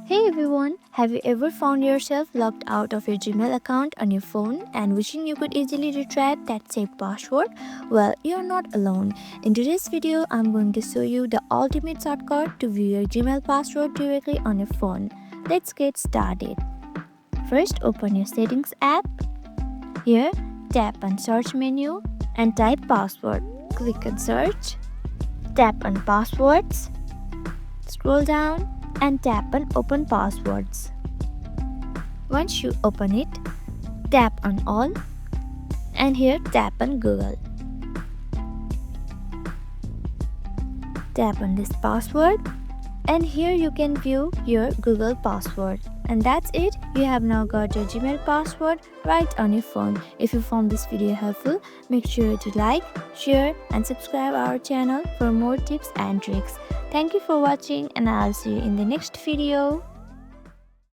Hey everyone, have you ever found yourself locked out of your Gmail account on your phone and wishing you could easily retrieve that saved password? Well, you're not alone. In today's video, I'm going to show you the ultimate shortcut to view your Gmail password directly on your phone. Let's get started. First, open your Settings app. Here, tap on Search menu and type password. Click on Search. Tap on Passwords. Scroll down and tap on Open Passwords. Once you open it, tap on All and here tap on Google. Tap on this password and here you can view your Google password. And that's it, you have now got your Gmail password right on your phone. If you found this video helpful, make sure to like, share and subscribe our channel for more tips and tricks. Thank you for watching and I'll see you in the next video.